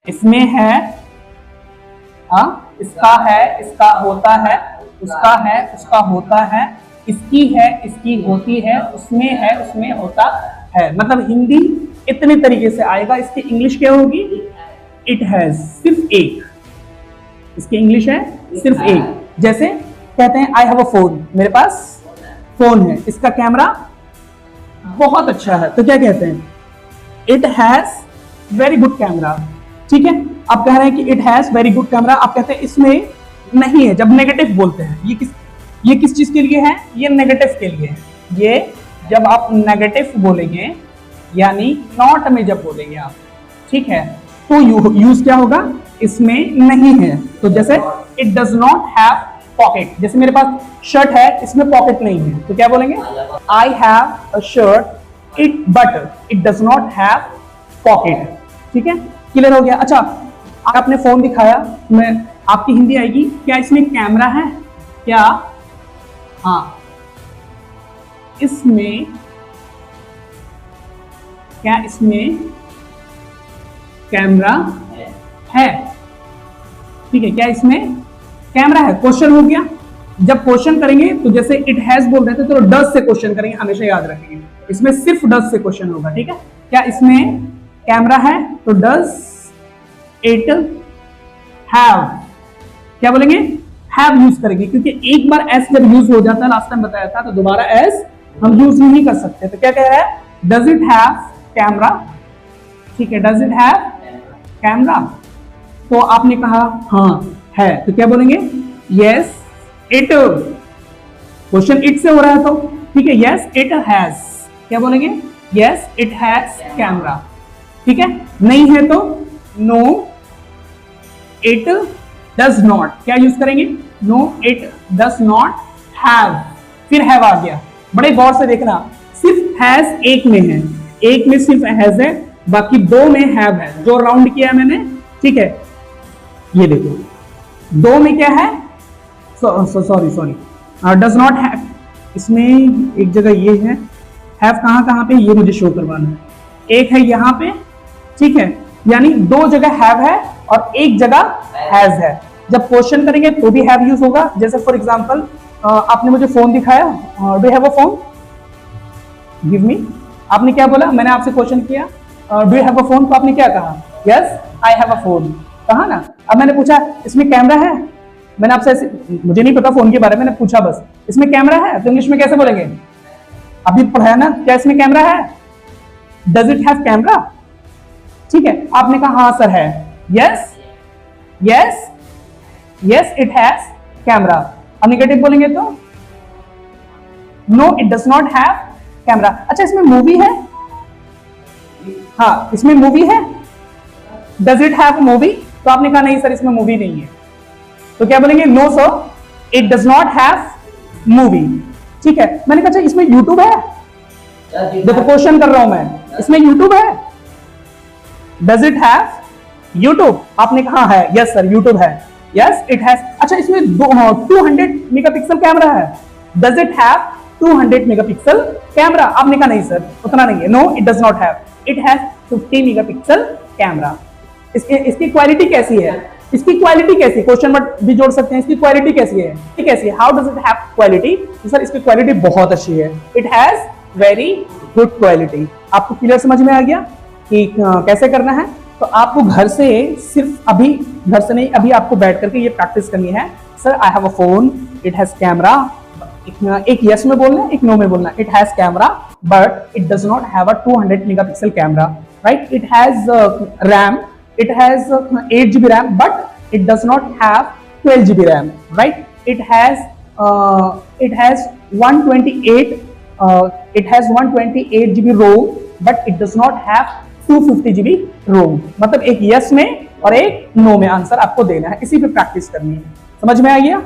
इसमें है, इसका है, इसका होता है, उसका है, उसका होता है, इसकी है, इसकी होती है, उसमें है, उसमें होता है। मतलब हिंदी इतने तरीके से आएगा। इसकी इंग्लिश क्या होगी? इट हैज, सिर्फ एक। इसकी इंग्लिश है सिर्फ एक। जैसे कहते हैं आई हैव अ फोन, मेरे पास फोन है, इसका कैमरा बहुत अच्छा है, तो क्या कहते हैं? It has very good camera. ठीक है, आप कह रहे हैं कि it has very good camera, आप कहते हैं इसमें नहीं है, जब नेगेटिव बोलते हैं। ये किस चीज के लिए है? ये नेगेटिव के लिए है। ये जब आप नेगेटिव बोलेंगे, यानी नॉट में जब बोलेंगे आप, ठीक है, तो यूज क्या होगा? इसमें नहीं है। तो जैसे it does not have pocket, जैसे मेरे पास शर्ट है, इसमें पॉकेट नहीं है, तो क्या बोलेंगे? I have a shirt it but it does not have pocket. ठीक है, क्लियर हो गया? अच्छा, आपने फोन दिखाया, मैं आपकी हिंदी आएगी, क्या इसमें कैमरा है? क्या? हाँ, इसमें क्या इसमें कैमरा है? ठीक है, क्या इसमें कैमरा है? क्वेश्चन हो गया। जब क्वेश्चन करेंगे तो जैसे इट हैज बोल रहे थे तो डज से क्वेश्चन करेंगे, हमेशा याद रखेंगे। इसमें सिर्फ डज से क्वेश्चन होगा। ठीक है, क्या इसमें कैमरा है? तो डज इट हैव, क्या बोलेंगे? हैव यूज करेंगे, क्योंकि एक बार एस जब यूज हो जाता है, लास्ट टाइम बताया था, तो दोबारा एस हम यूज नहीं कर सकते। तो क्या कह रहा है? Does it have camera? ठीक है, डज इट हैव कैमरा? तो आपने कहा हाँ है, तो क्या बोलेंगे? यस इट, क्वेश्चन इट से हो रहा है तो ठीक है, यस इट हैज, क्या बोलेंगे? Yes it has camera. ठीक है, नहीं है तो नो इट डज नॉट, क्या यूज करेंगे? No it does not have, फिर हैव आ गया। बड़े गौर से देखना, सिर्फ हैज एक में है, एक में सिर्फ हैज है, बाकी दो में हैव है, जो राउंड किया मैंने। ठीक है, ये देखो, दो में क्या है? सॉरी डज नॉट हैव, इसमें एक जगह ये है, हैव कहां पे, ये मुझे शो करवाना है। एक है यहां पे, ठीक है, यानी दो जगह हैव है और एक जगह हैज है। जब क्वेश्चन करेंगे तो भी हैव यूज होगा। जैसे फॉर एग्जांपल, आपने मुझे फोन दिखाया, do you have a phone, give me. आपने क्या बोला? मैंने आपसे क्वेश्चन किया do you have a phone, तो आपने क्या कहा? Yes I have a phone, कहा ना। अब मैंने पूछा इसमें कैमरा है, मैंने आपसे ऐसे, मुझे नहीं पता फोन के बारे में, मैंने पूछा बस इसमें कैमरा है, तो इंग्लिश में कैसे बोलेंगे? अभी पढ़ाया ना, क्या इसमें कैमरा है? Does it have camera? ठीक है, आपने कहा हाँ सर है, yes yes yes it has camera. अब नेगेटिव बोलेंगे तो no it does not have camera. अच्छा, इसमें मूवी है? हाँ, इसमें मूवी है, डज इट हैव मूवी? तो आपने कहा नहीं सर इसमें मूवी नहीं है, तो क्या बोलेंगे? No sir it does not have movie. ठीक है, मैंने कहा इसमें यूट्यूब है? देखो क्वेश्चन कर रहा हूं मैं, इसमें यूट्यूब है? Does it have YouTube? आपने कहा है, यस सर यूट्यूब है, यस इट हैज। अच्छा, इसमें 200 मेगापिक्सल कैमरा है, does it have 200 megapixel camera? आपने कहा नहीं सर उतना नहीं है, no it does not have, it has 50 megapixel camera. इसकी क्वालिटी कैसी है? इसकी क्वालिटी कैसी, क्वेश्चन वर्ड भी जोड़ सकते हैं, इसकी क्वालिटी कैसी है? कैसी है? How does it have quality? Sir इसकी क्वालिटी बहुत अच्छी है, it has very good quality. आपको क्लियर समझ में आ गया कि कैसे करना है? तो आपको घर से सिर्फ अभी, घर से नहीं, अभी आपको बैठ करके ये प्रैक्टिस करनी है। Sir I have a phone, it has camera, एक यस में बोलना, एक नो में बोलना। It has camera but it does not have a 200 megapixel camera, right? It has RAM, it has 8 GB RAM but it does not have 12 GB RAM, right? It has 128 GB ROM but it does not have 250 GB ROM। मतलब एक yes में और एक no में answer आपको देना है, इसी पे प्रैक्टिस करनी है। समझ में आ गया?